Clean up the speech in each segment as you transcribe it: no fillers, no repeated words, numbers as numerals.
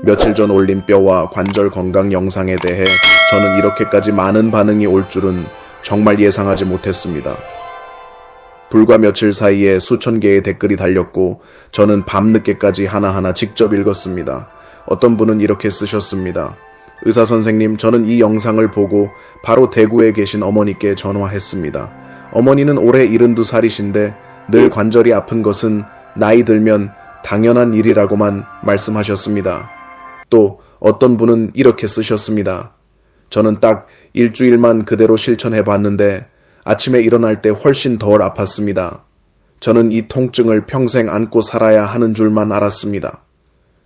며칠 전 올린 뼈와 관절 건강 영상에 대해 저는 이렇게까지 많은 반응이 올 줄은 정말 예상하지 못했습니다. 불과 며칠 사이에 수천 개의 댓글이 달렸고 저는 밤늦게까지 하나하나 직접 읽었습니다. 어떤 분은 이렇게 쓰셨습니다. 의사 선생님, 저는 이 영상을 보고 바로 대구에 계신 어머니께 전화했습니다. 어머니는 올해 72살이신데 늘 관절이 아픈 것은 나이 들면 당연한 일이라고만 말씀하셨습니다. 또 어떤 분은 이렇게 쓰셨습니다. 저는 딱 일주일만 그대로 실천해 봤는데 아침에 일어날 때 훨씬 덜 아팠습니다. 저는 이 통증을 평생 안고 살아야 하는 줄만 알았습니다.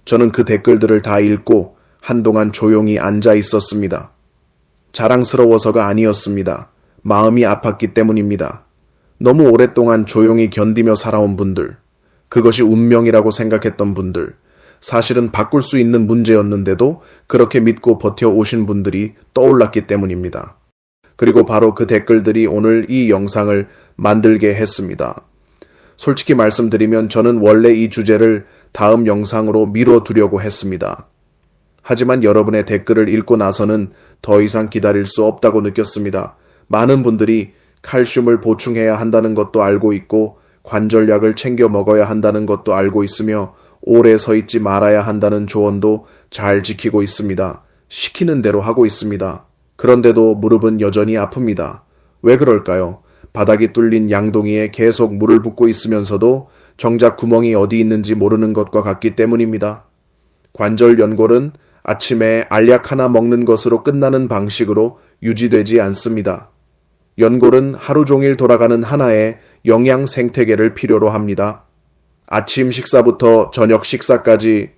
저는 그 댓글들을 다 읽고 한동안 조용히 앉아 있었습니다. 자랑스러워서가 아니었습니다. 마음이 아팠기 때문입니다. 너무 오랫동안 조용히 견디며 살아온 분들, 그것이 운명이라고 생각했던 분들, 사실은 바꿀 수 있는 문제였는데도 그렇게 믿고 버텨오신 분들이 떠올랐기 때문입니다. 그리고 바로 그 댓글들이 오늘 이 영상을 만들게 했습니다. 솔직히 말씀드리면 저는 원래 이 주제를 다음 영상으로 미뤄두려고 했습니다. 하지만 여러분의 댓글을 읽고 나서는 더 이상 기다릴 수 없다고 느꼈습니다. 많은 분들이 칼슘을 보충해야 한다는 것도 알고 있고 관절약을 챙겨 먹어야 한다는 것도 알고 있으며 오래 서 있지 말아야 한다는 조언도 잘 지키고 있습니다. 시키는 대로 하고 있습니다. 그런데도 무릎은 여전히 아픕니다. 왜 그럴까요? 바닥이 뚫린 양동이에 계속 물을 붓고 있으면서도 정작 구멍이 어디 있는지 모르는 것과 같기 때문입니다. 관절 연골은 아침에 알약 하나 먹는 것으로 끝나는 방식으로 유지되지 않습니다. 연골은 하루 종일 돌아가는 하나의 영양 생태계를 필요로 합니다. 아침 식사부터 저녁 식사까지,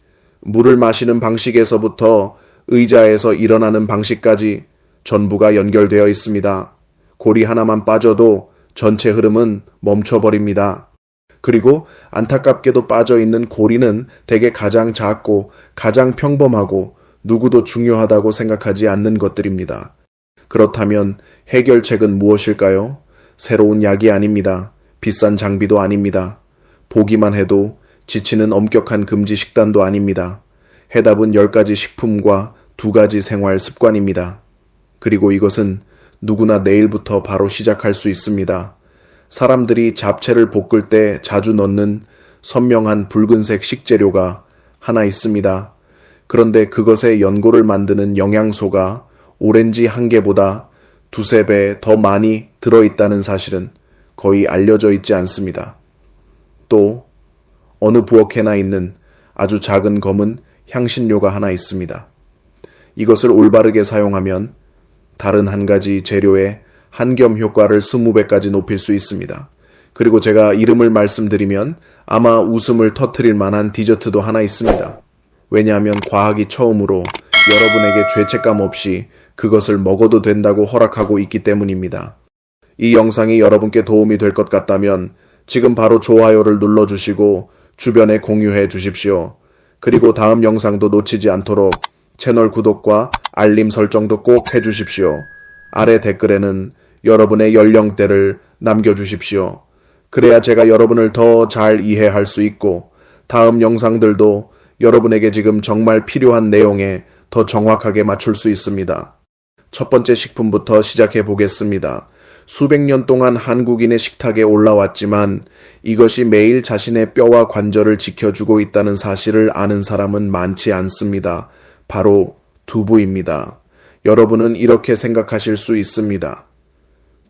물을 마시는 방식에서부터 의자에서 일어나는 방식까지 전부가 연결되어 있습니다. 고리 하나만 빠져도 전체 흐름은 멈춰버립니다. 그리고 안타깝게도 빠져있는 고리는 대개 가장 작고 가장 평범하고 누구도 중요하다고 생각하지 않는 것들입니다. 그렇다면 해결책은 무엇일까요? 새로운 약이 아닙니다. 비싼 장비도 아닙니다. 보기만 해도 지치는 엄격한 금지 식단도 아닙니다. 해답은 10가지 식품과 2가지 생활 습관입니다. 그리고 이것은 누구나 내일부터 바로 시작할 수 있습니다. 사람들이 잡채를 볶을 때 자주 넣는 선명한 붉은색 식재료가 하나 있습니다. 그런데 그것의 연골을 만드는 영양소가 오렌지 한 개보다 2~3배 더 많이 들어있다는 사실은 거의 알려져 있지 않습니다. 또 어느 부엌에나 있는 아주 작은 검은 향신료가 하나 있습니다. 이것을 올바르게 사용하면 다른 한 가지 재료의 한겸 효과를 20배까지 높일 수 있습니다. 그리고 제가 이름을 말씀드리면 아마 웃음을 터뜨릴 만한 디저트도 하나 있습니다. 왜냐하면 과학이 처음으로 여러분에게 죄책감 없이 그것을 먹어도 된다고 허락하고 있기 때문입니다. 이 영상이 여러분께 도움이 될 것 같다면 지금 바로 좋아요를 눌러주시고 주변에 공유해 주십시오. 그리고 다음 영상도 놓치지 않도록 채널 구독과 알림 설정도 꼭 해주십시오. 아래 댓글에는 여러분의 연령대를 남겨주십시오. 그래야 제가 여러분을 더 잘 이해할 수 있고 다음 영상들도 여러분에게 지금 정말 필요한 내용에 더 정확하게 맞출 수 있습니다. 첫 번째 식품부터 시작해 보겠습니다. 수백 년 동안 한국인의 식탁에 올라왔지만 이것이 매일 자신의 뼈와 관절을 지켜주고 있다는 사실을 아는 사람은 많지 않습니다. 바로 두부입니다. 여러분은 이렇게 생각하실 수 있습니다.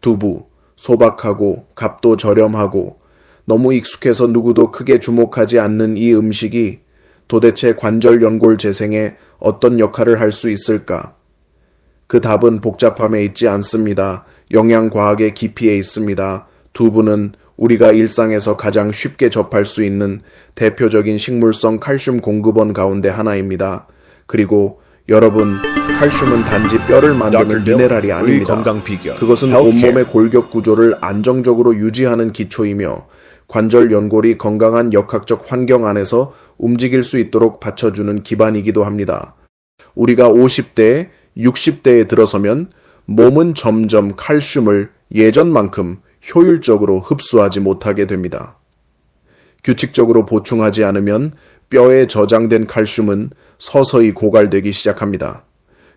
두부, 소박하고 값도 저렴하고 너무 익숙해서 누구도 크게 주목하지 않는 이 음식이 도대체 관절 연골 재생에 어떤 역할을 할 수 있을까? 그 답은 복잡함에 있지 않습니다. 영양과학의 깊이에 있습니다. 두부는 우리가 일상에서 가장 쉽게 접할 수 있는 대표적인 식물성 칼슘 공급원 가운데 하나입니다. 그리고 여러분, 칼슘은 단지 뼈를 만드는 미네랄이 아닙니다. 그것은 온몸의 골격 구조를 안정적으로 유지하는 기초이며 관절 연골이 건강한 역학적 환경 안에서 움직일 수 있도록 받쳐주는 기반이기도 합니다. 우리가 50대, 60대에 들어서면 몸은 점점 칼슘을 예전만큼 효율적으로 흡수하지 못하게 됩니다. 규칙적으로 보충하지 않으면 뼈에 저장된 칼슘은 서서히 고갈되기 시작합니다.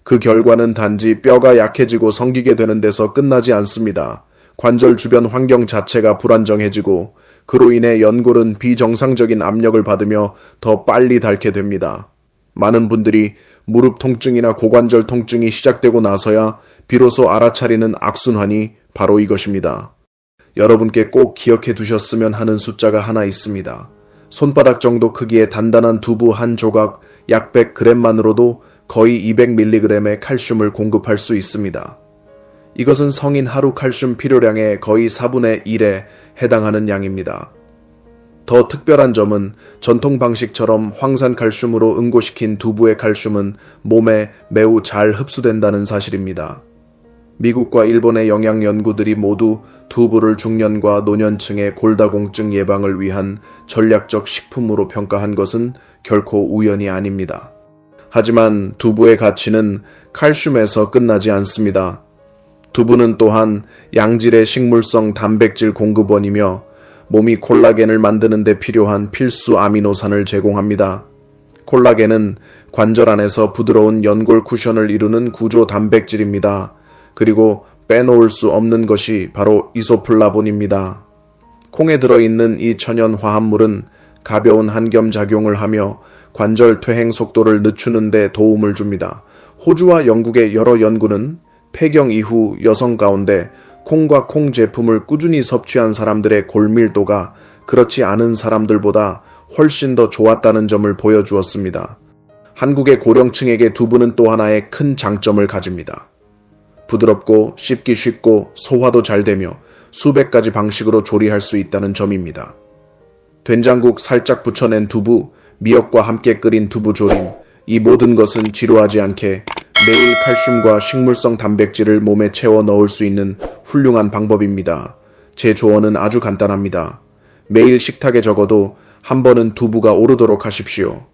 그 결과는 단지 뼈가 약해지고 성기게 되는 데서 끝나지 않습니다. 관절 주변 환경 자체가 불안정해지고 그로 인해 연골은 비정상적인 압력을 받으며 더 빨리 닳게 됩니다. 많은 분들이 무릎 통증이나 고관절 통증이 시작되고 나서야 비로소 알아차리는 악순환이 바로 이것입니다. 여러분께 꼭 기억해 두셨으면 하는 숫자가 하나 있습니다. 손바닥 정도 크기의 단단한 두부 한 조각 약 100g만으로도 거의 200mg의 칼슘을 공급할 수 있습니다. 이것은 성인 하루 칼슘 필요량의 거의 4분의 1에 해당하는 양입니다. 더 특별한 점은 전통 방식처럼 황산칼슘으로 응고시킨 두부의 칼슘은 몸에 매우 잘 흡수된다는 사실입니다. 미국과 일본의 영양 연구들이 모두 두부를 중년과 노년층의 골다공증 예방을 위한 전략적 식품으로 평가한 것은 결코 우연이 아닙니다. 하지만 두부의 가치는 칼슘에서 끝나지 않습니다. 두부는 또한 양질의 식물성 단백질 공급원이며 몸이 콜라겐을 만드는 데 필요한 필수 아미노산을 제공합니다. 콜라겐은 관절 안에서 부드러운 연골 쿠션을 이루는 구조 단백질입니다. 그리고 빼놓을 수 없는 것이 바로 이소플라본입니다. 콩에 들어있는 이 천연 화합물은 가벼운 한겸 작용을 하며 관절 퇴행 속도를 늦추는 데 도움을 줍니다. 호주와 영국의 여러 연구는 폐경 이후 여성 가운데 콩과 콩 제품을 꾸준히 섭취한 사람들의 골밀도가 그렇지 않은 사람들보다 훨씬 더 좋았다는 점을 보여주었습니다. 한국의 고령층에게 두부는 또 하나의 큰 장점을 가집니다. 부드럽고 씹기 쉽고 소화도 잘 되며 수백 가지 방식으로 조리할 수 있다는 점입니다. 된장국 살짝 부쳐낸 두부, 미역과 함께 끓인 두부 조림, 이 모든 것은 지루하지 않게 매일 칼슘과 식물성 단백질을 몸에 채워 넣을 수 있는 훌륭한 방법입니다. 제 조언은 아주 간단합니다. 매일 식탁에 적어도 한 번은 두부가 오르도록 하십시오.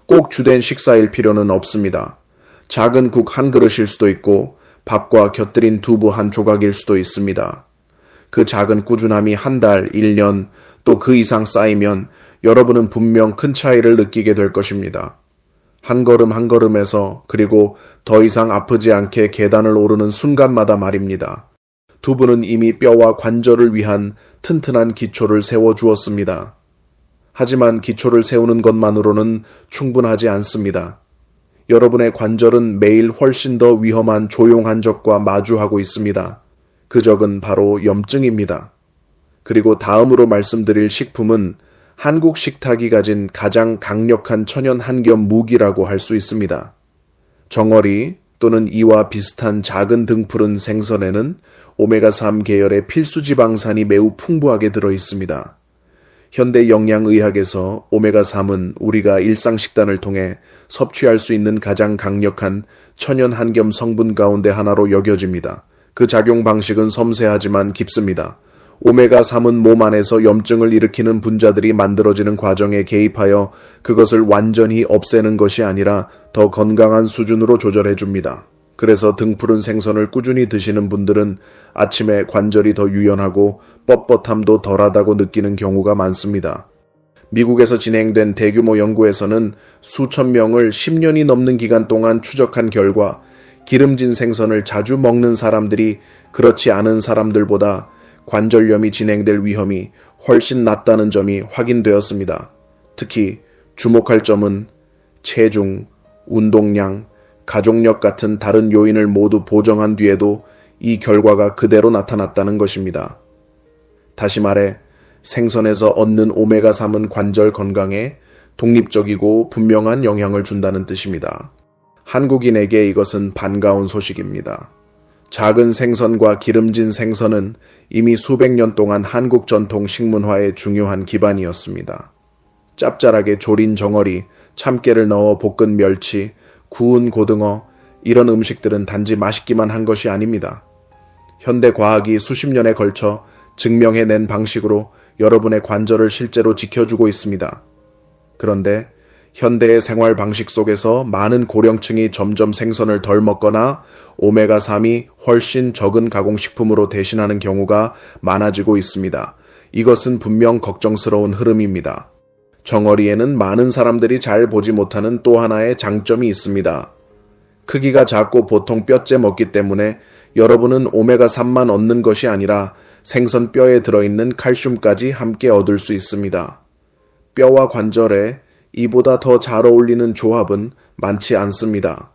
꼭 주된 식사일 필요는 없습니다. 작은 국 한 그릇일 수도 있고 밥과 곁들인 두부 한 조각일 수도 있습니다. 그 작은 꾸준함이 한 달, 1년, 또 그 이상 쌓이면 여러분은 분명 큰 차이를 느끼게 될 것입니다. 한 걸음 한 걸음에서 그리고 더 이상 아프지 않게 계단을 오르는 순간마다 말입니다. 두부는 이미 뼈와 관절을 위한 튼튼한 기초를 세워주었습니다. 하지만 기초를 세우는 것만으로는 충분하지 않습니다. 여러분의 관절은 매일 훨씬 더 위험한 조용한 적과 마주하고 있습니다. 그 적은 바로 염증입니다. 그리고 다음으로 말씀드릴 식품은 한국 식탁이 가진 가장 강력한 천연 한겸 무기라고 할 수 있습니다. 정어리 또는 이와 비슷한 작은 등푸른 생선에는 오메가3 계열의 필수 지방산이 매우 풍부하게 들어 있습니다. 현대 영양의학에서 오메가3은 우리가 일상식단을 통해 섭취할 수 있는 가장 강력한 천연 한겸 성분 가운데 하나로 여겨집니다. 그 작용 방식은 섬세하지만 깊습니다. 오메가3은 몸 안에서 염증을 일으키는 분자들이 만들어지는 과정에 개입하여 그것을 완전히 없애는 것이 아니라 더 건강한 수준으로 조절해줍니다. 그래서 등푸른 생선을 꾸준히 드시는 분들은 아침에 관절이 더 유연하고 뻣뻣함도 덜하다고 느끼는 경우가 많습니다. 미국에서 진행된 대규모 연구에서는 수천 명을 10년이 넘는 기간 동안 추적한 결과 기름진 생선을 자주 먹는 사람들이 그렇지 않은 사람들보다 관절염이 진행될 위험이 훨씬 낮다는 점이 확인되었습니다. 특히 주목할 점은 체중, 운동량, 가족력 같은 다른 요인을 모두 보정한 뒤에도 이 결과가 그대로 나타났다는 것입니다. 다시 말해 생선에서 얻는 오메가3은 관절 건강에 독립적이고 분명한 영향을 준다는 뜻입니다. 한국인에게 이것은 반가운 소식입니다. 작은 생선과 기름진 생선은 이미 수백 년 동안 한국 전통 식문화의 중요한 기반이었습니다. 짭짤하게 조린 정어리, 참깨를 넣어 볶은 멸치, 구운 고등어, 이런 음식들은 단지 맛있기만 한 것이 아닙니다. 현대 과학이 수십 년에 걸쳐 증명해낸 방식으로 여러분의 관절을 실제로 지켜주고 있습니다. 그런데 현대의 생활 방식 속에서 많은 고령층이 점점 생선을 덜 먹거나 오메가3이 훨씬 적은 가공식품으로 대신하는 경우가 많아지고 있습니다. 이것은 분명 걱정스러운 흐름입니다. 정어리에는 많은 사람들이 잘 보지 못하는 또 하나의 장점이 있습니다. 크기가 작고 보통 뼈째 먹기 때문에 여러분은 오메가3만 얻는 것이 아니라 생선 뼈에 들어있는 칼슘까지 함께 얻을 수 있습니다. 뼈와 관절에 이보다 더 잘 어울리는 조합은 많지 않습니다.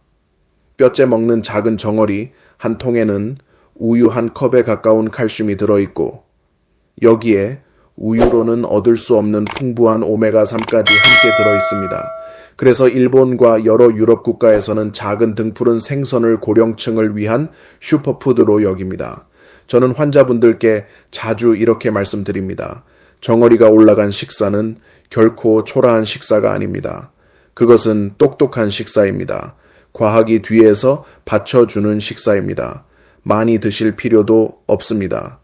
뼈째 먹는 작은 정어리 한 통에는 우유 한 컵에 가까운 칼슘이 들어있고 여기에 우유로는 얻을 수 없는 풍부한 오메가3까지 함께 들어있습니다. 그래서 일본과 여러 유럽 국가에서는 작은 등푸른 생선을 고령층을 위한 슈퍼푸드로 여깁니다. 저는 환자분들께 자주 이렇게 말씀드립니다. 정어리가 올라간 식사는 결코 초라한 식사가 아닙니다. 그것은 똑똑한 식사입니다. 과학이 뒤에서 받쳐주는 식사입니다. 많이 드실 필요도 없습니다.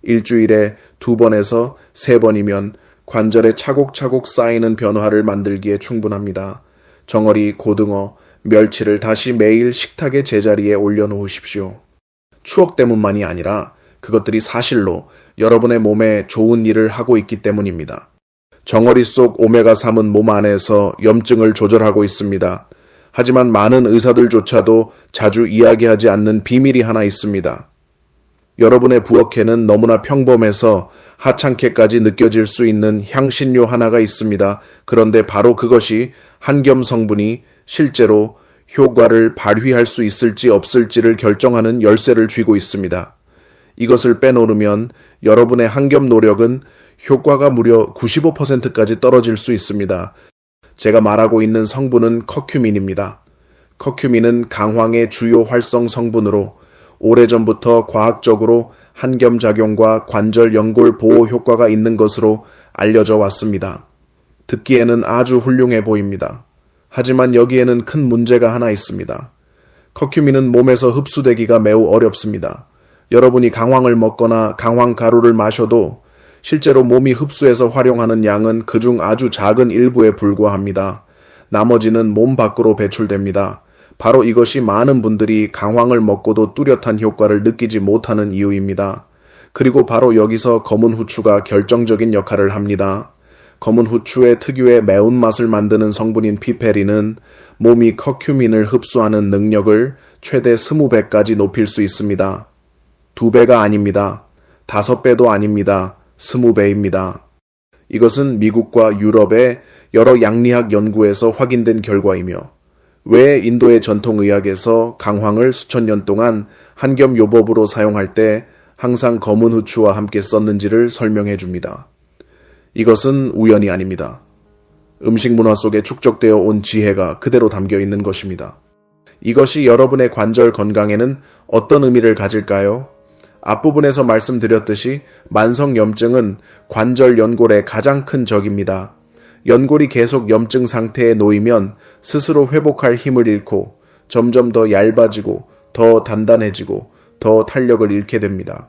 일주일에 2번에서 3번이면 관절에 차곡차곡 쌓이는 변화를 만들기에 충분합니다. 정어리, 고등어, 멸치를 다시 매일 식탁의 제자리에 올려놓으십시오. 추억 때문만이 아니라 그것들이 사실로 여러분의 몸에 좋은 일을 하고 있기 때문입니다. 정어리 속 오메가3은 몸 안에서 염증을 조절하고 있습니다. 하지만 많은 의사들조차도 자주 이야기하지 않는 비밀이 하나 있습니다. 여러분의 부엌에는 너무나 평범해서 하찮게까지 느껴질 수 있는 향신료 하나가 있습니다. 그런데 바로 그것이 한겸 성분이 실제로 효과를 발휘할 수 있을지 없을지를 결정하는 열쇠를 쥐고 있습니다. 이것을 빼놓으면 여러분의 한겸 노력은 효과가 무려 95%까지 떨어질 수 있습니다. 제가 말하고 있는 성분은 커큐민입니다. 커큐민은 강황의 주요 활성 성분으로 오래전부터 과학적으로 한겸작용과 관절 연골 보호 효과가 있는 것으로 알려져 왔습니다. 듣기에는 아주 훌륭해 보입니다. 하지만 여기에는 큰 문제가 하나 있습니다. 커큐민은 몸에서 흡수되기가 매우 어렵습니다. 여러분이 강황을 먹거나 강황 가루를 마셔도 실제로 몸이 흡수해서 활용하는 양은 그중 아주 작은 일부에 불과합니다. 나머지는 몸 밖으로 배출됩니다. 바로 이것이 많은 분들이 강황을 먹고도 뚜렷한 효과를 느끼지 못하는 이유입니다. 그리고 바로 여기서 검은 후추가 결정적인 역할을 합니다. 검은 후추의 특유의 매운맛을 만드는 성분인 피페린은 몸이 커큐민을 흡수하는 능력을 최대 20배까지 높일 수 있습니다. 2배가 아닙니다. 5배도 아닙니다. 20배입니다. 이것은 미국과 유럽의 여러 양리학 연구에서 확인된 결과이며 왜 인도의 전통의학에서 강황을 수천 년 동안 한겸요법으로 사용할 때 항상 검은 후추와 함께 썼는지를 설명해 줍니다. 이것은 우연이 아닙니다. 음식 문화 속에 축적되어 온 지혜가 그대로 담겨 있는 것입니다. 이것이 여러분의 관절 건강에는 어떤 의미를 가질까요? 앞부분에서 말씀드렸듯이 만성염증은 관절 연골의 가장 큰 적입니다. 연골이 계속 염증 상태에 놓이면 스스로 회복할 힘을 잃고 점점 더 얇아지고 더 단단해지고 더 탄력을 잃게 됩니다.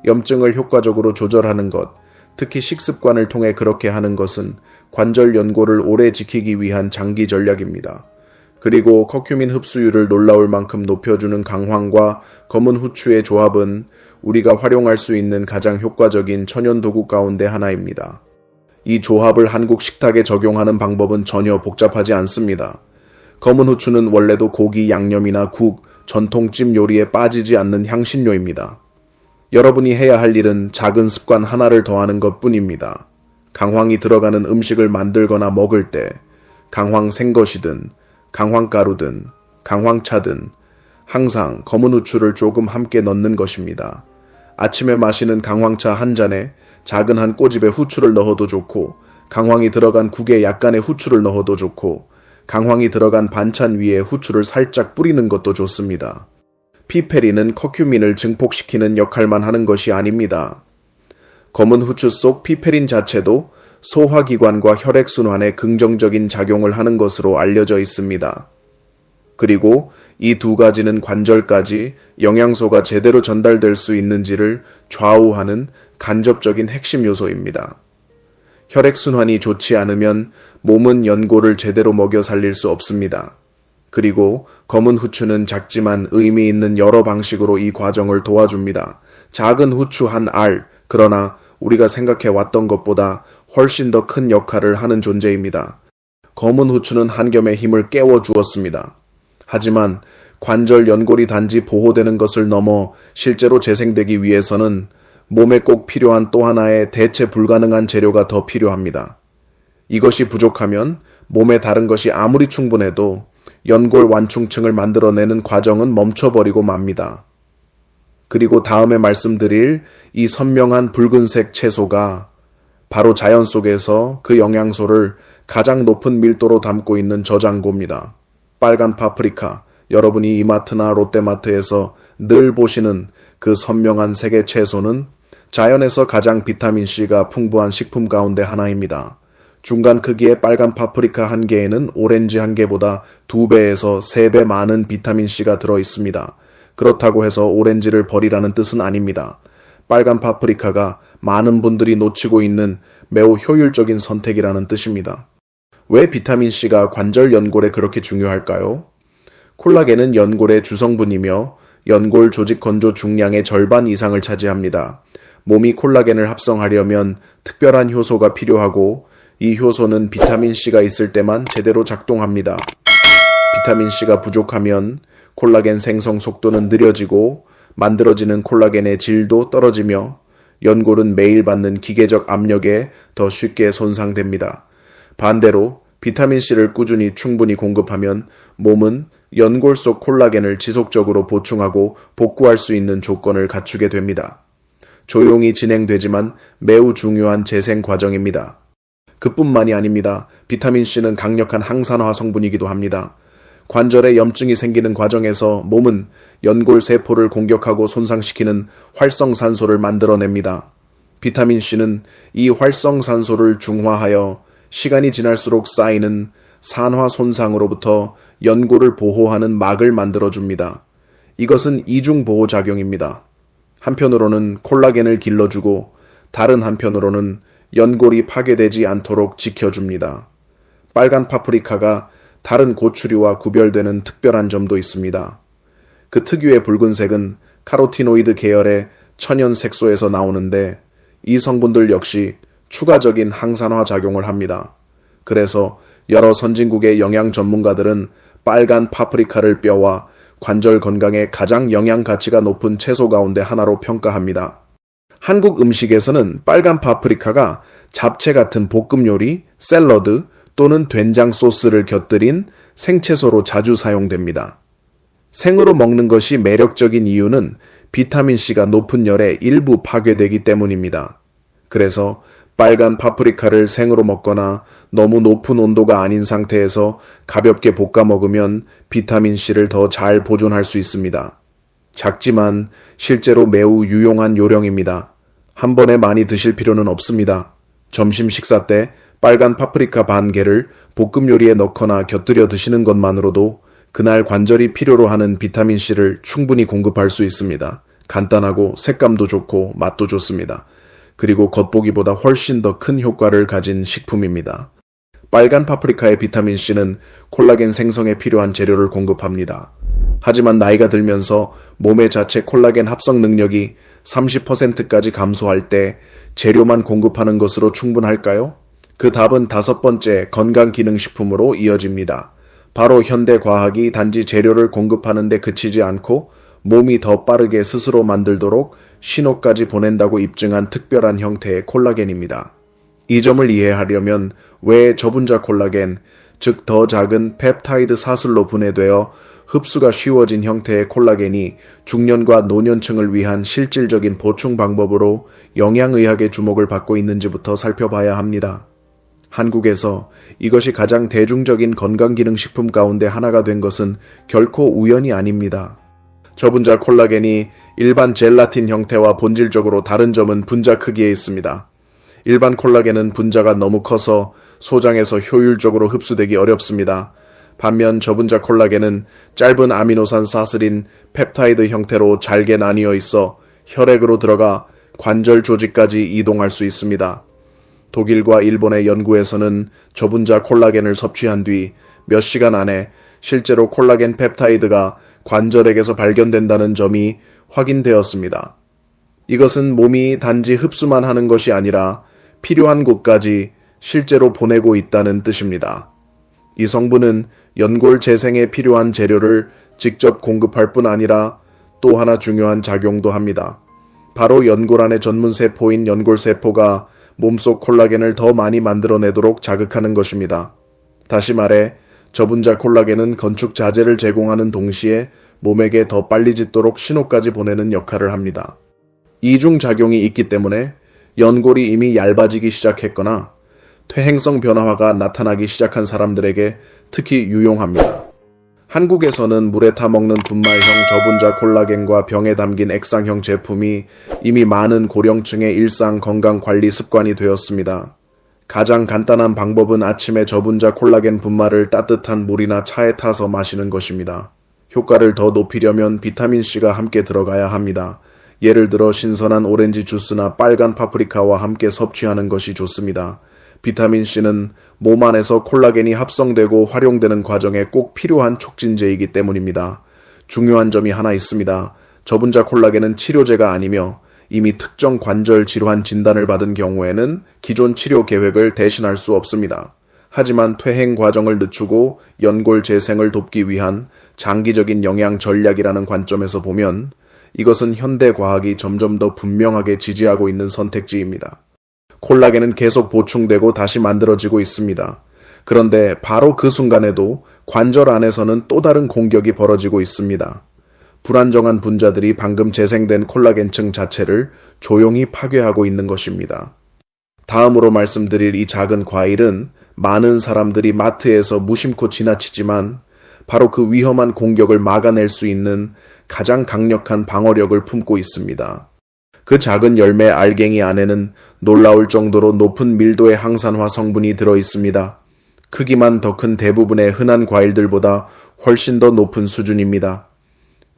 염증을 효과적으로 조절하는 것, 특히 식습관을 통해 그렇게 하는 것은 관절 연골을 오래 지키기 위한 장기 전략입니다. 그리고 커큐민 흡수율을 놀라울 만큼 높여주는 강황과 검은 후추의 조합은 우리가 활용할 수 있는 가장 효과적인 천연 도구 가운데 하나입니다. 이 조합을 한국 식탁에 적용하는 방법은 전혀 복잡하지 않습니다. 검은 후추는 원래도 고기, 양념이나 국, 전통찜 요리에 빠지지 않는 향신료입니다. 여러분이 해야 할 일은 작은 습관 하나를 더하는 것뿐입니다. 강황이 들어가는 음식을 만들거나 먹을 때 강황 생것이든 강황가루든 강황차든 항상 검은 후추를 조금 함께 넣는 것입니다. 아침에 마시는 강황차 한 잔에 작은 한 꼬집에 후추를 넣어도 좋고 강황이 들어간 국에 약간의 후추를 넣어도 좋고 강황이 들어간 반찬 위에 후추를 살짝 뿌리는 것도 좋습니다. 피페린은 커큐민을 증폭시키는 역할만 하는 것이 아닙니다. 검은 후추 속 피페린 자체도 소화기관과 혈액순환에 긍정적인 작용을 하는 것으로 알려져 있습니다. 그리고 이 두 가지는 관절까지 영양소가 제대로 전달될 수 있는지를 좌우하는 간접적인 핵심 요소입니다. 혈액순환이 좋지 않으면 몸은 연골을 제대로 먹여 살릴 수 없습니다. 그리고 검은 후추는 작지만 의미 있는 여러 방식으로 이 과정을 도와줍니다. 작은 후추 한 알, 그러나 우리가 생각해 왔던 것보다 훨씬 더 큰 역할을 하는 존재입니다. 검은 후추는 한겸의 힘을 깨워주었습니다. 하지만 관절 연골이 단지 보호되는 것을 넘어 실제로 재생되기 위해서는 몸에 꼭 필요한 또 하나의 대체 불가능한 재료가 더 필요합니다. 이것이 부족하면 몸의 다른 것이 아무리 충분해도 연골 완충층을 만들어내는 과정은 멈춰버리고 맙니다. 그리고 다음에 말씀드릴 이 선명한 붉은색 채소가 바로 자연 속에서 그 영양소를 가장 높은 밀도로 담고 있는 저장고입니다. 빨간 파프리카, 여러분이 이마트나 롯데마트에서 늘 보시는 그 선명한 색의 채소는 자연에서 가장 비타민C가 풍부한 식품 가운데 하나입니다. 중간 크기의 빨간 파프리카 한 개에는 오렌지 한 개보다 2배에서 3배 많은 비타민C가 들어있습니다. 그렇다고 해서 오렌지를 버리라는 뜻은 아닙니다. 빨간 파프리카가 많은 분들이 놓치고 있는 매우 효율적인 선택이라는 뜻입니다. 왜 비타민C가 관절 연골에 그렇게 중요할까요? 콜라겐은 연골의 주성분이며 연골 조직 건조 중량의 절반 이상을 차지합니다. 몸이 콜라겐을 합성하려면 특별한 효소가 필요하고 이 효소는 비타민C가 있을 때만 제대로 작동합니다. 비타민C가 부족하면 콜라겐 생성 속도는 느려지고 만들어지는 콜라겐의 질도 떨어지며 연골은 매일 받는 기계적 압력에 더 쉽게 손상됩니다. 반대로 비타민C를 꾸준히 충분히 공급하면 몸은 연골 속 콜라겐을 지속적으로 보충하고 복구할 수 있는 조건을 갖추게 됩니다. 조용히 진행되지만 매우 중요한 재생 과정입니다. 그뿐만이 아닙니다. 비타민C는 강력한 항산화 성분이기도 합니다. 관절에 염증이 생기는 과정에서 몸은 연골 세포를 공격하고 손상시키는 활성산소를 만들어냅니다. 비타민C는 이 활성산소를 중화하여 시간이 지날수록 쌓이는 산화 손상으로부터 연골을 보호하는 막을 만들어줍니다. 이것은 이중보호 작용입니다. 한편으로는 콜라겐을 길러주고 다른 한편으로는 연골이 파괴되지 않도록 지켜줍니다. 빨간 파프리카가 다른 고추류와 구별되는 특별한 점도 있습니다. 그 특유의 붉은색은 카로티노이드 계열의 천연 색소에서 나오는데 이 성분들 역시 추가적인 항산화 작용을 합니다. 그래서 여러 선진국의 영양 전문가들은 빨간 파프리카를 뼈와 관절 건강에 가장 영양 가치가 높은 채소 가운데 하나로 평가합니다. 한국 음식에서는 빨간 파프리카가 잡채 같은 볶음 요리, 샐러드 또는 된장 소스를 곁들인 생채소로 자주 사용됩니다. 생으로 먹는 것이 매력적인 이유는 비타민C가 높은 열에 일부 파괴되기 때문입니다. 그래서 빨간 파프리카를 생으로 먹거나 너무 높은 온도가 아닌 상태에서 가볍게 볶아 먹으면 비타민C를 더 잘 보존할 수 있습니다. 작지만 실제로 매우 유용한 요령입니다. 한 번에 많이 드실 필요는 없습니다. 점심 식사 때 빨간 파프리카 반 개를 볶음 요리에 넣거나 곁들여 드시는 것만으로도 그날 관절이 필요로 하는 비타민C를 충분히 공급할 수 있습니다. 간단하고 색감도 좋고 맛도 좋습니다. 그리고 겉보기보다 훨씬 더 큰 효과를 가진 식품입니다. 빨간 파프리카의 비타민C는 콜라겐 생성에 필요한 재료를 공급합니다. 하지만 나이가 들면서 몸의 자체 콜라겐 합성 능력이 30%까지 감소할 때 재료만 공급하는 것으로 충분할까요? 그 답은 5번째 건강기능식품으로 이어집니다. 바로 현대과학이 단지 재료를 공급하는 데 그치지 않고 몸이 더 빠르게 스스로 만들도록 신호까지 보낸다고 입증한 특별한 형태의 콜라겐입니다. 이 점을 이해하려면 왜 저분자 콜라겐, 즉 더 작은 펩타이드 사슬로 분해되어 흡수가 쉬워진 형태의 콜라겐이 중년과 노년층을 위한 실질적인 보충 방법으로 영양의학의 주목을 받고 있는지부터 살펴봐야 합니다. 한국에서 이것이 가장 대중적인 건강기능식품 가운데 하나가 된 것은 결코 우연이 아닙니다. 저분자 콜라겐이 일반 젤라틴 형태와 본질적으로 다른 점은 분자 크기에 있습니다. 일반 콜라겐은 분자가 너무 커서 소장에서 효율적으로 흡수되기 어렵습니다. 반면 저분자 콜라겐은 짧은 아미노산 사슬인 펩타이드 형태로 잘게 나뉘어 있어 혈액으로 들어가 관절 조직까지 이동할 수 있습니다. 독일과 일본의 연구에서는 저분자 콜라겐을 섭취한 뒤 몇 시간 안에 실제로 콜라겐 펩타이드가 관절액에서 발견된다는 점이 확인되었습니다. 이것은 몸이 단지 흡수만 하는 것이 아니라 필요한 곳까지 실제로 보내고 있다는 뜻입니다. 이 성분은 연골 재생에 필요한 재료를 직접 공급할 뿐 아니라 또 하나 중요한 작용도 합니다. 바로 연골 안의 전문 세포인 연골세포가 몸속 콜라겐을 더 많이 만들어내도록 자극하는 것입니다. 다시 말해 저분자 콜라겐은 건축 자재를 제공하는 동시에 몸에게 더 빨리 짓도록 신호까지 보내는 역할을 합니다. 이중 작용이 있기 때문에 연골이 이미 얇아지기 시작했거나 퇴행성 변화가 나타나기 시작한 사람들에게 특히 유용합니다. 한국에서는 물에 타먹는 분말형 저분자 콜라겐과 병에 담긴 액상형 제품이 이미 많은 고령층의 일상 건강 관리 습관이 되었습니다. 가장 간단한 방법은 아침에 저분자 콜라겐 분말을 따뜻한 물이나 차에 타서 마시는 것입니다. 효과를 더 높이려면 비타민C가 함께 들어가야 합니다. 예를 들어 신선한 오렌지 주스나 빨간 파프리카와 함께 섭취하는 것이 좋습니다. 비타민C는 몸 안에서 콜라겐이 합성되고 활용되는 과정에 꼭 필요한 촉진제이기 때문입니다. 중요한 점이 하나 있습니다. 저분자 콜라겐은 치료제가 아니며 이미 특정 관절 질환 진단을 받은 경우에는 기존 치료 계획을 대신할 수 없습니다. 하지만 퇴행 과정을 늦추고 연골 재생을 돕기 위한 장기적인 영양 전략이라는 관점에서 보면 이것은 현대 과학이 점점 더 분명하게 지지하고 있는 선택지입니다. 콜라겐은 계속 보충되고 다시 만들어지고 있습니다. 그런데 바로 그 순간에도 관절 안에서는 또 다른 공격이 벌어지고 있습니다. 불안정한 분자들이 방금 재생된 콜라겐층 자체를 조용히 파괴하고 있는 것입니다. 다음으로 말씀드릴 이 작은 과일은 많은 사람들이 마트에서 무심코 지나치지만 바로 그 위험한 공격을 막아낼 수 있는 가장 강력한 방어력을 품고 있습니다. 그 작은 열매 알갱이 안에는 놀라울 정도로 높은 밀도의 항산화 성분이 들어 있습니다. 크기만 더 큰 대부분의 흔한 과일들보다 훨씬 더 높은 수준입니다.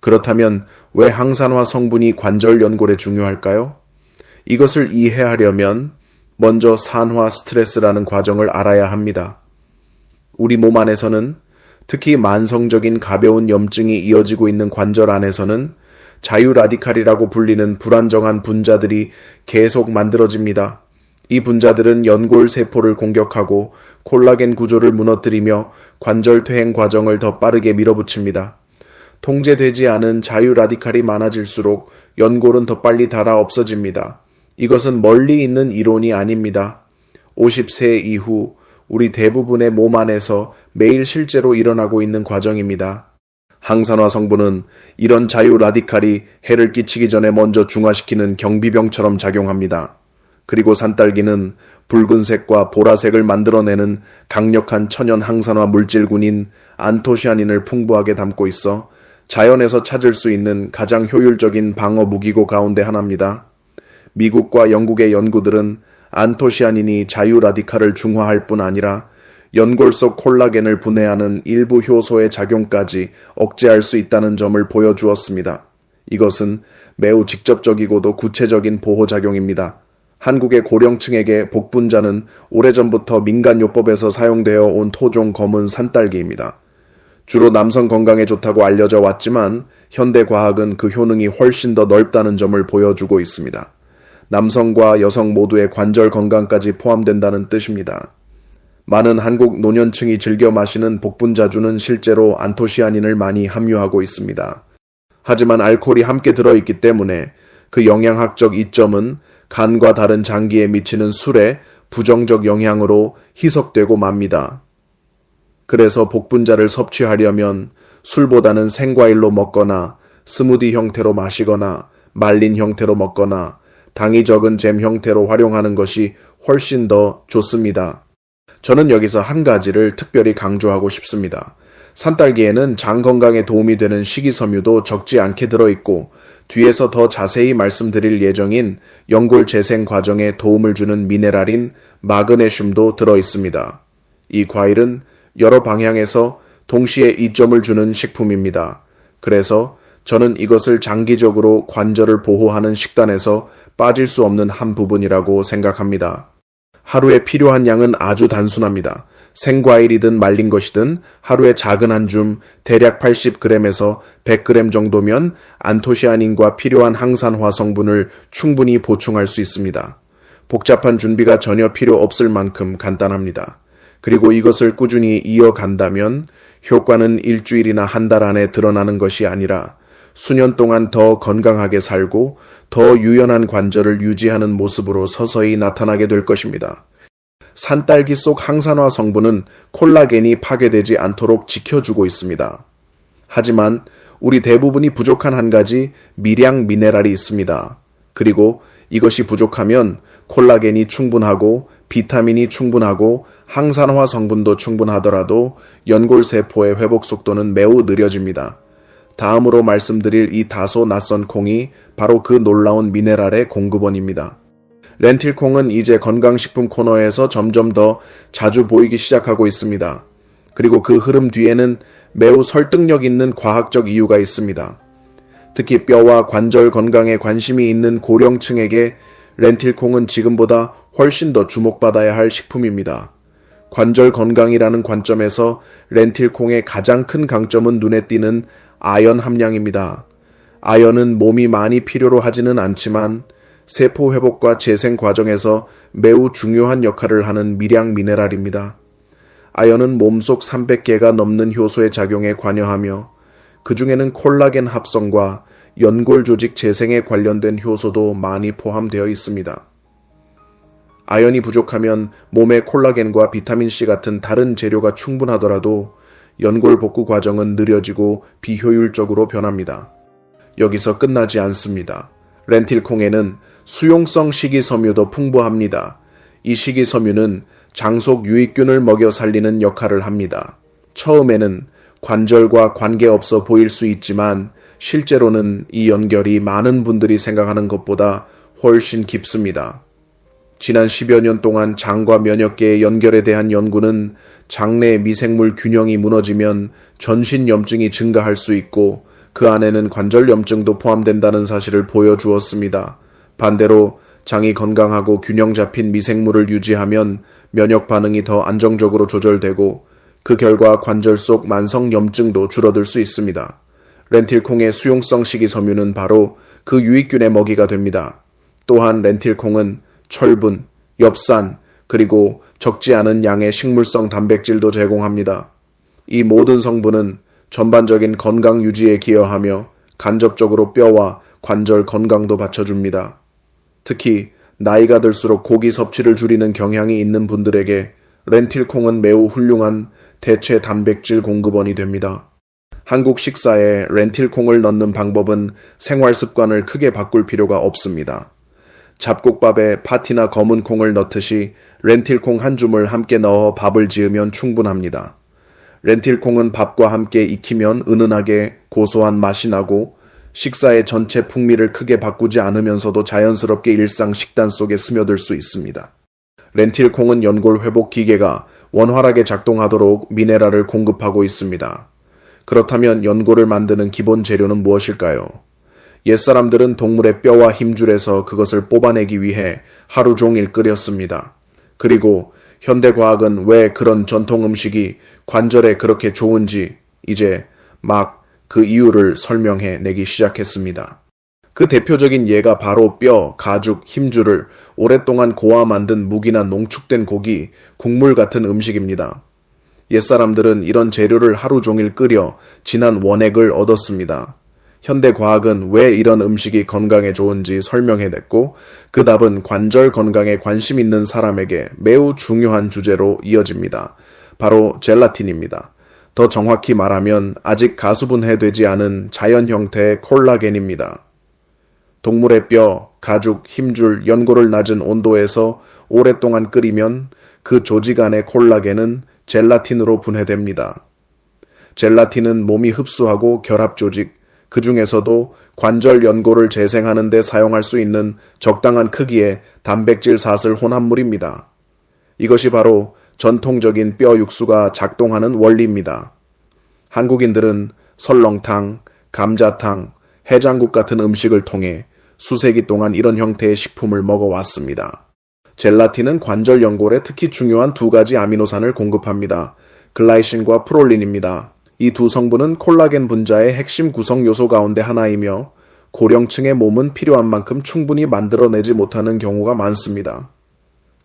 그렇다면 왜 항산화 성분이 관절 연골에 중요할까요? 이것을 이해하려면 먼저 산화 스트레스라는 과정을 알아야 합니다. 우리 몸 안에서는 특히 만성적인 가벼운 염증이 이어지고 있는 관절 안에서는 자유라디칼이라고 불리는 불안정한 분자들이 계속 만들어집니다. 이 분자들은 연골 세포를 공격하고 콜라겐 구조를 무너뜨리며 관절 퇴행 과정을 더 빠르게 밀어붙입니다. 통제되지 않은 자유라디칼이 많아질수록 연골은 더 빨리 닳아 없어집니다. 이것은 멀리 있는 이론이 아닙니다. 50세 이후 우리 대부분의 몸 안에서 매일 실제로 일어나고 있는 과정입니다. 항산화 성분은 이런 자유 라디칼이 해를 끼치기 전에 먼저 중화시키는 경비병처럼 작용합니다. 그리고 산딸기는 붉은색과 보라색을 만들어내는 강력한 천연 항산화 물질군인 안토시아닌을 풍부하게 담고 있어 자연에서 찾을 수 있는 가장 효율적인 방어 무기고 가운데 하나입니다. 미국과 영국의 연구들은 안토시아닌이 자유 라디칼을 중화할 뿐 아니라 연골 속 콜라겐을 분해하는 일부 효소의 작용까지 억제할 수 있다는 점을 보여주었습니다. 이것은 매우 직접적이고도 구체적인 보호작용입니다. 한국의 고령층에게 복분자는 오래전부터 민간요법에서 사용되어 온 토종 검은 산딸기입니다. 주로 남성 건강에 좋다고 알려져 왔지만 현대 과학은 그 효능이 훨씬 더 넓다는 점을 보여주고 있습니다. 남성과 여성 모두의 관절 건강까지 포함된다는 뜻입니다. 많은 한국 노년층이 즐겨 마시는 복분자주는 실제로 안토시아닌을 많이 함유하고 있습니다. 하지만 알코올이 함께 들어있기 때문에 그 영양학적 이점은 간과 다른 장기에 미치는 술의 부정적 영향으로 희석되고 맙니다. 그래서 복분자를 섭취하려면 술보다는 생과일로 먹거나 스무디 형태로 마시거나 말린 형태로 먹거나 당이 적은 잼 형태로 활용하는 것이 훨씬 더 좋습니다. 저는 여기서 한 가지를 특별히 강조하고 싶습니다. 산딸기에는 장 건강에 도움이 되는 식이섬유도 적지 않게 들어있고 뒤에서 더 자세히 말씀드릴 예정인 연골 재생 과정에 도움을 주는 미네랄인 마그네슘도 들어있습니다. 이 과일은 여러 방향에서 동시에 이점을 주는 식품입니다. 그래서 저는 이것을 장기적으로 관절을 보호하는 식단에서 빠질 수 없는 한 부분이라고 생각합니다. 하루에 필요한 양은 아주 단순합니다. 생과일이든 말린 것이든 하루에 작은 한 줌 대략 80g에서 100g 정도면 안토시아닌과 필요한 항산화 성분을 충분히 보충할 수 있습니다. 복잡한 준비가 전혀 필요 없을 만큼 간단합니다. 그리고 이것을 꾸준히 이어간다면 효과는 일주일이나 한 달 안에 드러나는 것이 아니라 수년 동안 더 건강하게 살고 더 유연한 관절을 유지하는 모습으로 서서히 나타나게 될 것입니다. 산딸기 속 항산화 성분은 콜라겐이 파괴되지 않도록 지켜주고 있습니다. 하지만 우리 대부분이 부족한 한 가지 미량 미네랄이 있습니다. 그리고 이것이 부족하면 콜라겐이 충분하고 비타민이 충분하고 항산화 성분도 충분하더라도 연골세포의 회복 속도는 매우 느려집니다. 다음으로 말씀드릴 이 다소 낯선 콩이 바로 그 놀라운 미네랄의 공급원입니다. 렌틸콩은 이제 건강식품 코너에서 점점 더 자주 보이기 시작하고 있습니다. 그리고 그 흐름 뒤에는 매우 설득력 있는 과학적 이유가 있습니다. 특히 뼈와 관절 건강에 관심이 있는 고령층에게 렌틸콩은 지금보다 훨씬 더 주목받아야 할 식품입니다. 관절 건강이라는 관점에서 렌틸콩의 가장 큰 강점은 눈에 띄는 아연 함량입니다. 아연은 몸이 많이 필요로 하지는 않지만 세포 회복과 재생 과정에서 매우 중요한 역할을 하는 미량 미네랄입니다. 아연은 몸속 300개가 넘는 효소의 작용에 관여하며 그 중에는 콜라겐 합성과 연골 조직 재생에 관련된 효소도 많이 포함되어 있습니다. 아연이 부족하면 몸의 콜라겐과 비타민C 같은 다른 재료가 충분하더라도 연골 복구 과정은 느려지고 비효율적으로 변합니다. 여기서 끝나지 않습니다. 렌틸콩에는 수용성 식이섬유도 풍부합니다. 이 식이섬유는 장속 유익균을 먹여 살리는 역할을 합니다. 처음에는 관절과 관계없어 보일 수 있지만 실제로는 이 연결이 많은 분들이 생각하는 것보다 훨씬 깊습니다. 지난 10여 년 동안 장과 면역계의 연결에 대한 연구는 장내 미생물 균형이 무너지면 전신 염증이 증가할 수 있고 그 안에는 관절 염증도 포함된다는 사실을 보여주었습니다. 반대로 장이 건강하고 균형 잡힌 미생물을 유지하면 면역 반응이 더 안정적으로 조절되고 그 결과 관절 속 만성 염증도 줄어들 수 있습니다. 렌틸콩의 수용성 식이섬유는 바로 그 유익균의 먹이가 됩니다. 또한 렌틸콩은 철분, 엽산, 그리고 적지 않은 양의 식물성 단백질도 제공합니다. 이 모든 성분은 전반적인 건강 유지에 기여하며 간접적으로 뼈와 관절 건강도 받쳐줍니다. 특히 나이가 들수록 고기 섭취를 줄이는 경향이 있는 분들에게 렌틸콩은 매우 훌륭한 대체 단백질 공급원이 됩니다. 한국 식사에 렌틸콩을 넣는 방법은 생활 습관을 크게 바꿀 필요가 없습니다. 잡곡밥에 파티나 검은 콩을 넣듯이 렌틸콩 한 줌을 함께 넣어 밥을 지으면 충분합니다. 렌틸콩은 밥과 함께 익히면 은은하게 고소한 맛이 나고 식사의 전체 풍미를 크게 바꾸지 않으면서도 자연스럽게 일상 식단 속에 스며들 수 있습니다. 렌틸콩은 연골 회복 기계가 원활하게 작동하도록 미네랄을 공급하고 있습니다. 그렇다면 연골을 만드는 기본 재료는 무엇일까요? 옛사람들은 동물의 뼈와 힘줄에서 그것을 뽑아내기 위해 하루 종일 끓였습니다. 그리고 현대과학은 왜 그런 전통 음식이 관절에 그렇게 좋은지 이제 막 그 이유를 설명해 내기 시작했습니다. 그 대표적인 예가 바로 뼈, 가죽, 힘줄을 오랫동안 고아 만든 묵이나 농축된 고기, 국물 같은 음식입니다. 옛사람들은 이런 재료를 하루 종일 끓여 진한 원액을 얻었습니다. 현대과학은 왜 이런 음식이 건강에 좋은지 설명해냈고 그 답은 관절 건강에 관심 있는 사람에게 매우 중요한 주제로 이어집니다. 바로 젤라틴입니다. 더 정확히 말하면 아직 가수분해되지 않은 자연 형태의 콜라겐입니다. 동물의 뼈, 가죽, 힘줄, 연골을 낮은 온도에서 오랫동안 끓이면 그 조직 안의 콜라겐은 젤라틴으로 분해됩니다. 젤라틴은 몸이 흡수하고 결합 조직, 그 중에서도 관절 연골을 재생하는 데 사용할 수 있는 적당한 크기의 단백질 사슬 혼합물입니다. 이것이 바로 전통적인 뼈 육수가 작동하는 원리입니다. 한국인들은 설렁탕, 감자탕, 해장국 같은 음식을 통해 수세기 동안 이런 형태의 식품을 먹어왔습니다. 젤라틴은 관절 연골에 특히 중요한 두 가지 아미노산을 공급합니다. 글라이신과 프롤린입니다. 이 두 성분은 콜라겐 분자의 핵심 구성 요소 가운데 하나이며 고령층의 몸은 필요한 만큼 충분히 만들어내지 못하는 경우가 많습니다.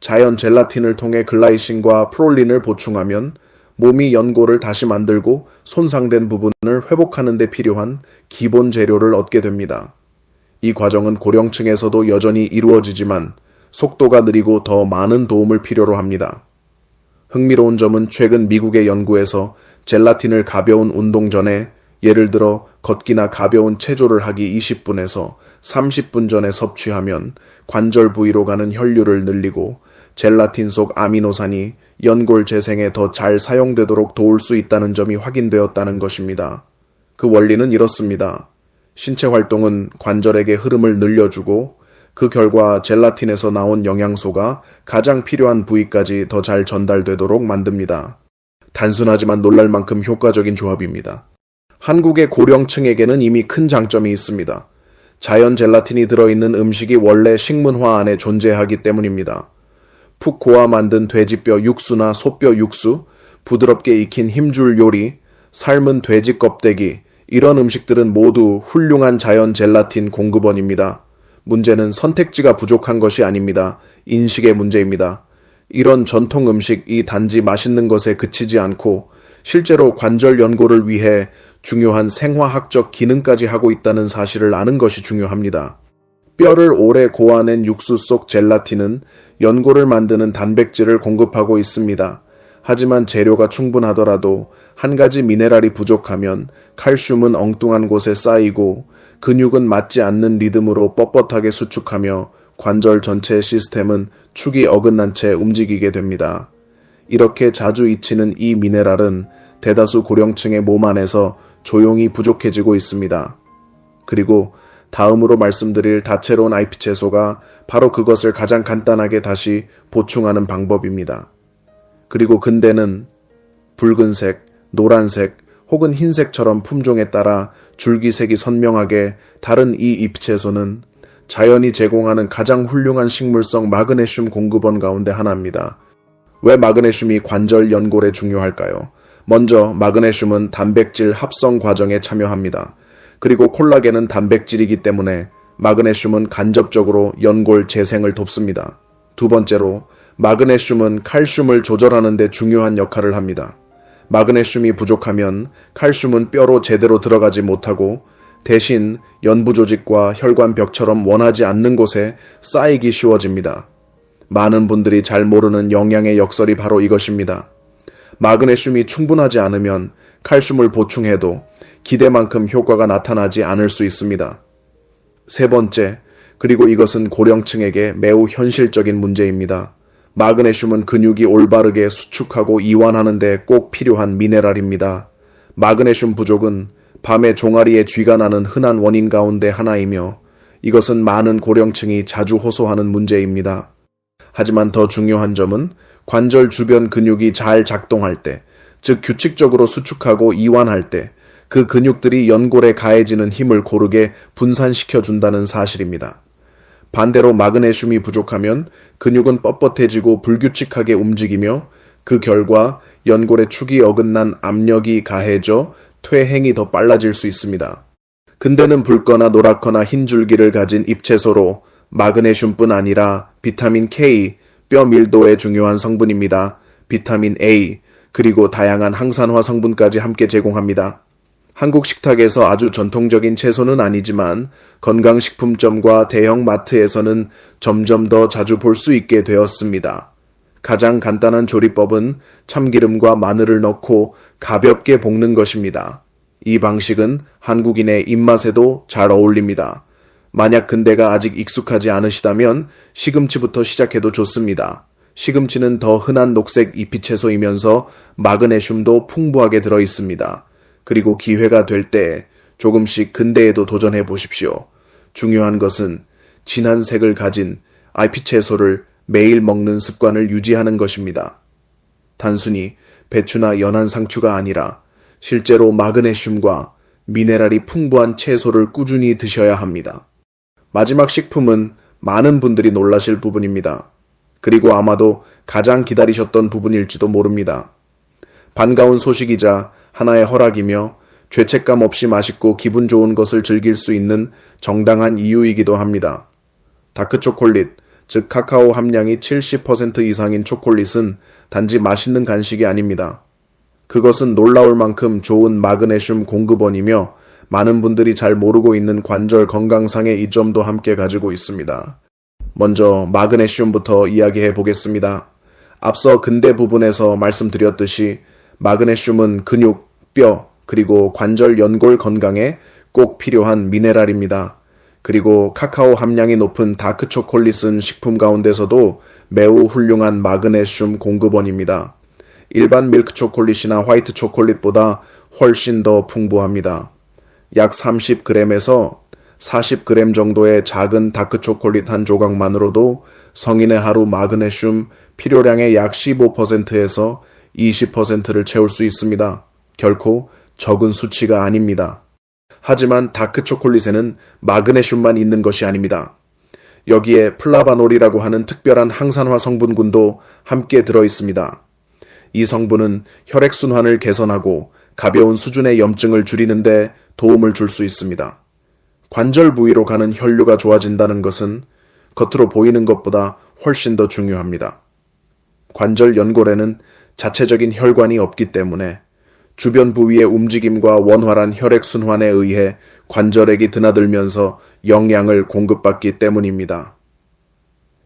자연 젤라틴을 통해 글라이신과 프롤린을 보충하면 몸이 연골을 다시 만들고 손상된 부분을 회복하는 데 필요한 기본 재료를 얻게 됩니다. 이 과정은 고령층에서도 여전히 이루어지지만 속도가 느리고 더 많은 도움을 필요로 합니다. 흥미로운 점은 최근 미국의 연구에서 젤라틴을 가벼운 운동 전에, 예를 들어 걷기나 가벼운 체조를 하기 20분에서 30분 전에 섭취하면 관절 부위로 가는 혈류를 늘리고 젤라틴 속 아미노산이 연골 재생에 더 잘 사용되도록 도울 수 있다는 점이 확인되었다는 것입니다. 그 원리는 이렇습니다. 신체 활동은 관절에게 흐름을 늘려주고 그 결과 젤라틴에서 나온 영양소가 가장 필요한 부위까지 더 잘 전달되도록 만듭니다. 단순하지만 놀랄 만큼 효과적인 조합입니다. 한국의 고령층에게는 이미 큰 장점이 있습니다. 자연 젤라틴이 들어있는 음식이 원래 식문화 안에 존재하기 때문입니다. 푹 고아 만든 돼지뼈 육수나 소뼈 육수, 부드럽게 익힌 힘줄 요리, 삶은 돼지 껍데기, 이런 음식들은 모두 훌륭한 자연 젤라틴 공급원입니다. 문제는 선택지가 부족한 것이 아닙니다. 인식의 문제입니다. 이런 전통 음식이 단지 맛있는 것에 그치지 않고 실제로 관절 연골을 위해 중요한 생화학적 기능까지 하고 있다는 사실을 아는 것이 중요합니다. 뼈를 오래 고아낸 육수 속 젤라틴은 연골을 만드는 단백질을 공급하고 있습니다. 하지만 재료가 충분하더라도 한 가지 미네랄이 부족하면 칼슘은 엉뚱한 곳에 쌓이고 근육은 맞지 않는 리듬으로 뻣뻣하게 수축하며 관절 전체 시스템은 축이 어긋난 채 움직이게 됩니다. 이렇게 자주 잊히는 이 미네랄은 대다수 고령층의 몸 안에서 조용히 부족해지고 있습니다. 그리고 다음으로 말씀드릴 다채로운 IP 채소가 바로 그것을 가장 간단하게 다시 보충하는 방법입니다. 그리고 근대는 붉은색, 노란색 혹은 흰색처럼 품종에 따라 줄기색이 선명하게 다른 이 잎채소는 자연이 제공하는 가장 훌륭한 식물성 마그네슘 공급원 가운데 하나입니다. 왜 마그네슘이 관절 연골에 중요할까요? 먼저 마그네슘은 단백질 합성 과정에 참여합니다. 그리고 콜라겐은 단백질이기 때문에 마그네슘은 간접적으로 연골 재생을 돕습니다. 두 번째로 마그네슘은 칼슘을 조절하는 데 중요한 역할을 합니다. 마그네슘이 부족하면 칼슘은 뼈로 제대로 들어가지 못하고 대신 연부 조직과 혈관벽처럼 원하지 않는 곳에 쌓이기 쉬워집니다. 많은 분들이 잘 모르는 영양의 역설이 바로 이것입니다. 마그네슘이 충분하지 않으면 칼슘을 보충해도 기대만큼 효과가 나타나지 않을 수 있습니다. 세 번째, 그리고 이것은 고령층에게 매우 현실적인 문제입니다. 마그네슘은 근육이 올바르게 수축하고 이완하는 데 꼭 필요한 미네랄입니다. 마그네슘 부족은 밤에 종아리에 쥐가 나는 흔한 원인 가운데 하나이며 이것은 많은 고령층이 자주 호소하는 문제입니다. 하지만 더 중요한 점은 관절 주변 근육이 잘 작동할 때, 즉 규칙적으로 수축하고 이완할 때 그 근육들이 연골에 가해지는 힘을 고르게 분산시켜준다는 사실입니다. 반대로 마그네슘이 부족하면 근육은 뻣뻣해지고 불규칙하게 움직이며 그 결과 연골의 축이 어긋난 압력이 가해져 퇴행이 더 빨라질 수 있습니다. 근대는 붉거나 노랗거나 흰 줄기를 가진 잎채소로 마그네슘뿐 아니라 비타민 K, 뼈 밀도에 중요한 성분입니다. 비타민 A, 그리고 다양한 항산화 성분까지 함께 제공합니다. 한국 식탁에서 아주 전통적인 채소는 아니지만 건강식품점과 대형 마트에서는 점점 더 자주 볼 수 있게 되었습니다. 가장 간단한 조리법은 참기름과 마늘을 넣고 가볍게 볶는 것입니다. 이 방식은 한국인의 입맛에도 잘 어울립니다. 만약 근대가 아직 익숙하지 않으시다면 시금치부터 시작해도 좋습니다. 시금치는 더 흔한 녹색 잎채소이면서 마그네슘도 풍부하게 들어 있습니다. 그리고 기회가 될 때 조금씩 근대에도 도전해 보십시오. 중요한 것은 진한 색을 가진 IP 채소를 매일 먹는 습관을 유지하는 것입니다. 단순히 배추나 연한 상추가 아니라 실제로 마그네슘과 미네랄이 풍부한 채소를 꾸준히 드셔야 합니다. 마지막 식품은 많은 분들이 놀라실 부분입니다. 그리고 아마도 가장 기다리셨던 부분일지도 모릅니다. 반가운 소식이자 하나의 허락이며 죄책감 없이 맛있고 기분 좋은 것을 즐길 수 있는 정당한 이유이기도 합니다. 다크초콜릿, 즉 카카오 함량이 70% 이상인 초콜릿은 단지 맛있는 간식이 아닙니다. 그것은 놀라울 만큼 좋은 마그네슘 공급원이며 많은 분들이 잘 모르고 있는 관절 건강상의 이점도 함께 가지고 있습니다. 먼저 마그네슘부터 이야기해 보겠습니다. 앞서 근대 부분에서 말씀드렸듯이 마그네슘은 근육, 뼈, 그리고 관절 연골 건강에 꼭 필요한 미네랄입니다. 그리고 카카오 함량이 높은 다크 초콜릿은 식품 가운데서도 매우 훌륭한 마그네슘 공급원입니다. 일반 밀크 초콜릿이나 화이트 초콜릿보다 훨씬 더 풍부합니다. 약 30g에서 40g 정도의 작은 다크 초콜릿 한 조각만으로도 성인의 하루 마그네슘 필요량의 약 15%에서 20%를 채울 수 있습니다. 결코 적은 수치가 아닙니다. 하지만 다크 초콜릿에는 마그네슘만 있는 것이 아닙니다. 여기에 플라바놀이라고 하는 특별한 항산화 성분군도 함께 들어 있습니다. 이 성분은 혈액순환을 개선하고 가벼운 수준의 염증을 줄이는데 도움을 줄 수 있습니다. 관절 부위로 가는 혈류가 좋아진다는 것은 겉으로 보이는 것보다 훨씬 더 중요합니다. 관절 연골에는 자체적인 혈관이 없기 때문에 주변 부위의 움직임과 원활한 혈액순환에 의해 관절액이 드나들면서 영양을 공급받기 때문입니다.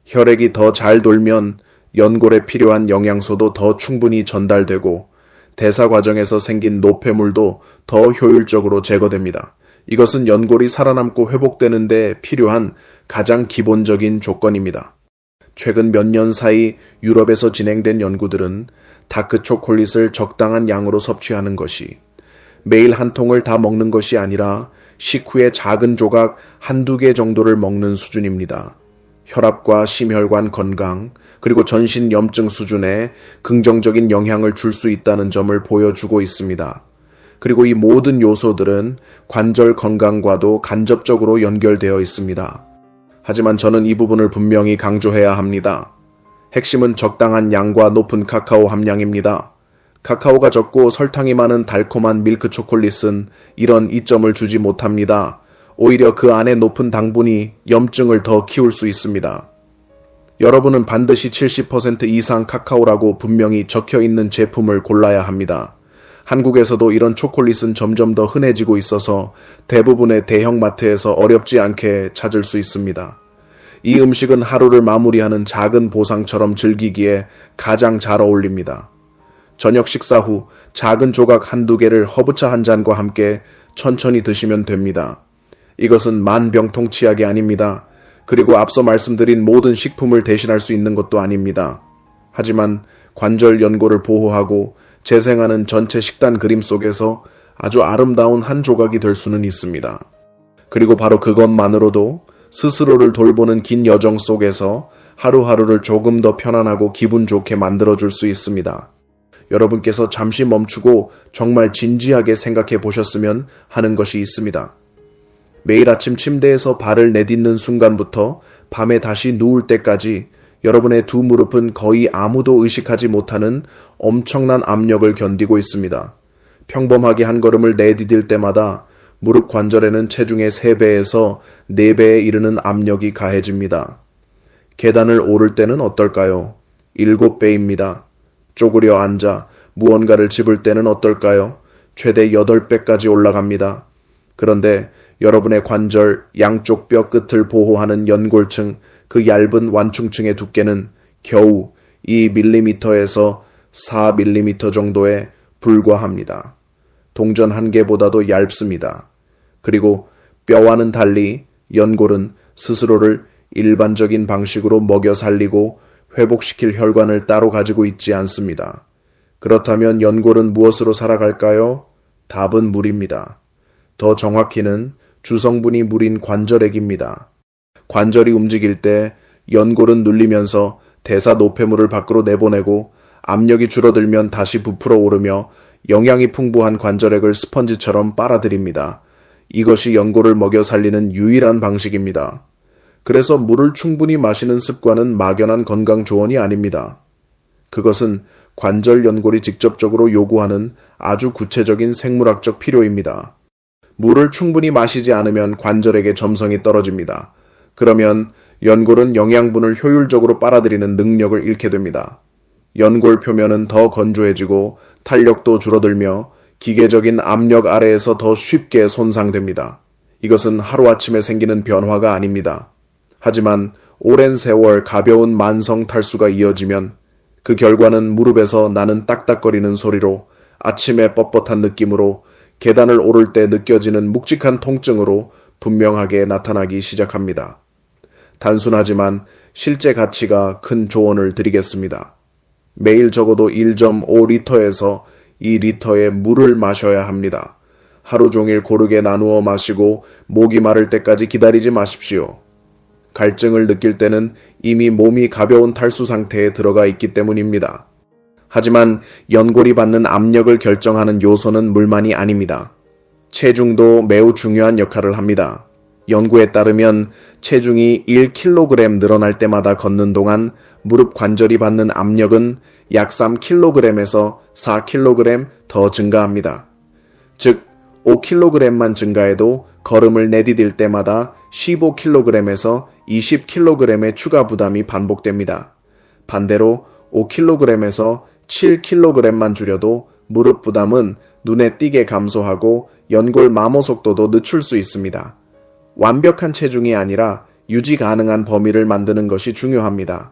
혈액이 더 잘 돌면 연골에 필요한 영양소도 더 충분히 전달되고 대사 과정에서 생긴 노폐물도 더 효율적으로 제거됩니다. 이것은 연골이 살아남고 회복되는 데 필요한 가장 기본적인 조건입니다. 최근 몇 년 사이 유럽에서 진행된 연구들은 다크 초콜릿을 적당한 양으로 섭취하는 것이 매일 한 통을 다 먹는 것이 아니라 식후에 작은 조각 한두 개 정도를 먹는 수준입니다. 혈압과 심혈관 건강, 그리고 전신 염증 수준에 긍정적인 영향을 줄 수 있다는 점을 보여주고 있습니다. 그리고 이 모든 요소들은 관절 건강과도 간접적으로 연결되어 있습니다. 하지만 저는 이 부분을 분명히 강조해야 합니다. 핵심은 적당한 양과 높은 카카오 함량입니다. 카카오가 적고 설탕이 많은 달콤한 밀크 초콜릿은 이런 이점을 주지 못합니다. 오히려 그 안에 높은 당분이 염증을 더 키울 수 있습니다. 여러분은 반드시 70% 이상 카카오라고 분명히 적혀 있는 제품을 골라야 합니다. 한국에서도 이런 초콜릿은 점점 더 흔해지고 있어서 대부분의 대형마트에서 어렵지 않게 찾을 수 있습니다. 이 음식은 하루를 마무리하는 작은 보상처럼 즐기기에 가장 잘 어울립니다. 저녁 식사 후 작은 조각 한두 개를 허브차 한 잔과 함께 천천히 드시면 됩니다. 이것은 만병통치약이 아닙니다. 그리고 앞서 말씀드린 모든 식품을 대신할 수 있는 것도 아닙니다. 하지만 관절 연골을 보호하고 재생하는 전체 식단 그림 속에서 아주 아름다운 한 조각이 될 수는 있습니다. 그리고 바로 그것만으로도 스스로를 돌보는 긴 여정 속에서 하루하루를 조금 더 편안하고 기분 좋게 만들어줄 수 있습니다. 여러분께서 잠시 멈추고 정말 진지하게 생각해 보셨으면 하는 것이 있습니다. 매일 아침 침대에서 발을 내딛는 순간부터 밤에 다시 누울 때까지 여러분의 두 무릎은 거의 아무도 의식하지 못하는 엄청난 압력을 견디고 있습니다. 평범하게 한 걸음을 내디딜 때마다 무릎 관절에는 체중의 3배에서 4배에 이르는 압력이 가해집니다. 계단을 오를 때는 어떨까요? 7배입니다. 쪼그려 앉아 무언가를 집을 때는 어떨까요? 최대 8배까지 올라갑니다. 그런데 여러분의 관절 양쪽 뼈 끝을 보호하는 연골층, 그 얇은 완충층의 두께는 겨우 2mm에서 4mm 정도에 불과합니다. 동전 한 개보다도 얇습니다. 그리고 뼈와는 달리 연골은 스스로를 일반적인 방식으로 먹여 살리고 회복시킬 혈관을 따로 가지고 있지 않습니다. 그렇다면 연골은 무엇으로 살아갈까요? 답은 물입니다. 더 정확히는 주성분이 물인 관절액입니다. 관절이 움직일 때 연골은 눌리면서 대사 노폐물을 밖으로 내보내고 압력이 줄어들면 다시 부풀어 오르며 영양이 풍부한 관절액을 스펀지처럼 빨아들입니다. 이것이 연골을 먹여 살리는 유일한 방식입니다. 그래서 물을 충분히 마시는 습관은 막연한 건강 조언이 아닙니다. 그것은 관절 연골이 직접적으로 요구하는 아주 구체적인 생물학적 필요입니다. 물을 충분히 마시지 않으면 관절액의 점성이 떨어집니다. 그러면 연골은 영양분을 효율적으로 빨아들이는 능력을 잃게 됩니다. 연골 표면은 더 건조해지고 탄력도 줄어들며 기계적인 압력 아래에서 더 쉽게 손상됩니다. 이것은 하루아침에 생기는 변화가 아닙니다. 하지만 오랜 세월 가벼운 만성 탈수가 이어지면 그 결과는 무릎에서 나는 딱딱거리는 소리로, 아침에 뻣뻣한 느낌으로, 계단을 오를 때 느껴지는 묵직한 통증으로 분명하게 나타나기 시작합니다. 단순하지만 실제 가치가 큰 조언을 드리겠습니다. 매일 적어도 1.5리터에서 2리터의 물을 마셔야 합니다. 하루 종일 고르게 나누어 마시고 목이 마를 때까지 기다리지 마십시오. 갈증을 느낄 때는 이미 몸이 가벼운 탈수 상태에 들어가 있기 때문입니다. 하지만 연골이 받는 압력을 결정하는 요소는 물만이 아닙니다. 체중도 매우 중요한 역할을 합니다. 연구에 따르면 체중이 1kg 늘어날 때마다 걷는 동안 무릎 관절이 받는 압력은 약 3kg에서 4kg 더 증가합니다. 즉 5kg만 증가해도 걸음을 내디딜 때마다 15kg에서 20kg의 추가 부담이 반복됩니다. 반대로 5kg에서 7kg만 줄여도 무릎 부담은 눈에 띄게 감소하고 연골 마모 속도도 늦출 수 있습니다. 완벽한 체중이 아니라 유지 가능한 범위를 만드는 것이 중요합니다.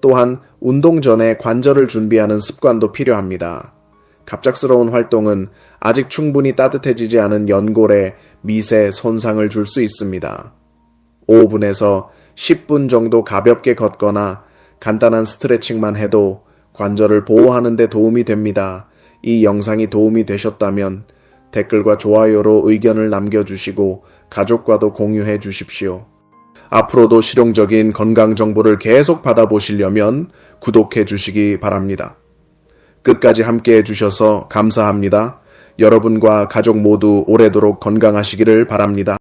또한 운동 전에 관절을 준비하는 습관도 필요합니다. 갑작스러운 활동은 아직 충분히 따뜻해지지 않은 연골에 미세 손상을 줄 수 있습니다. 5분에서 10분 정도 가볍게 걷거나 간단한 스트레칭만 해도 관절을 보호하는 데 도움이 됩니다. 이 영상이 도움이 되셨다면 댓글과 좋아요로 의견을 남겨주시고 가족과도 공유해 주십시오. 앞으로도 실용적인 건강 정보를 계속 받아보시려면 구독해 주시기 바랍니다. 끝까지 함께 해주셔서 감사합니다. 여러분과 가족 모두 오래도록 건강하시기를 바랍니다.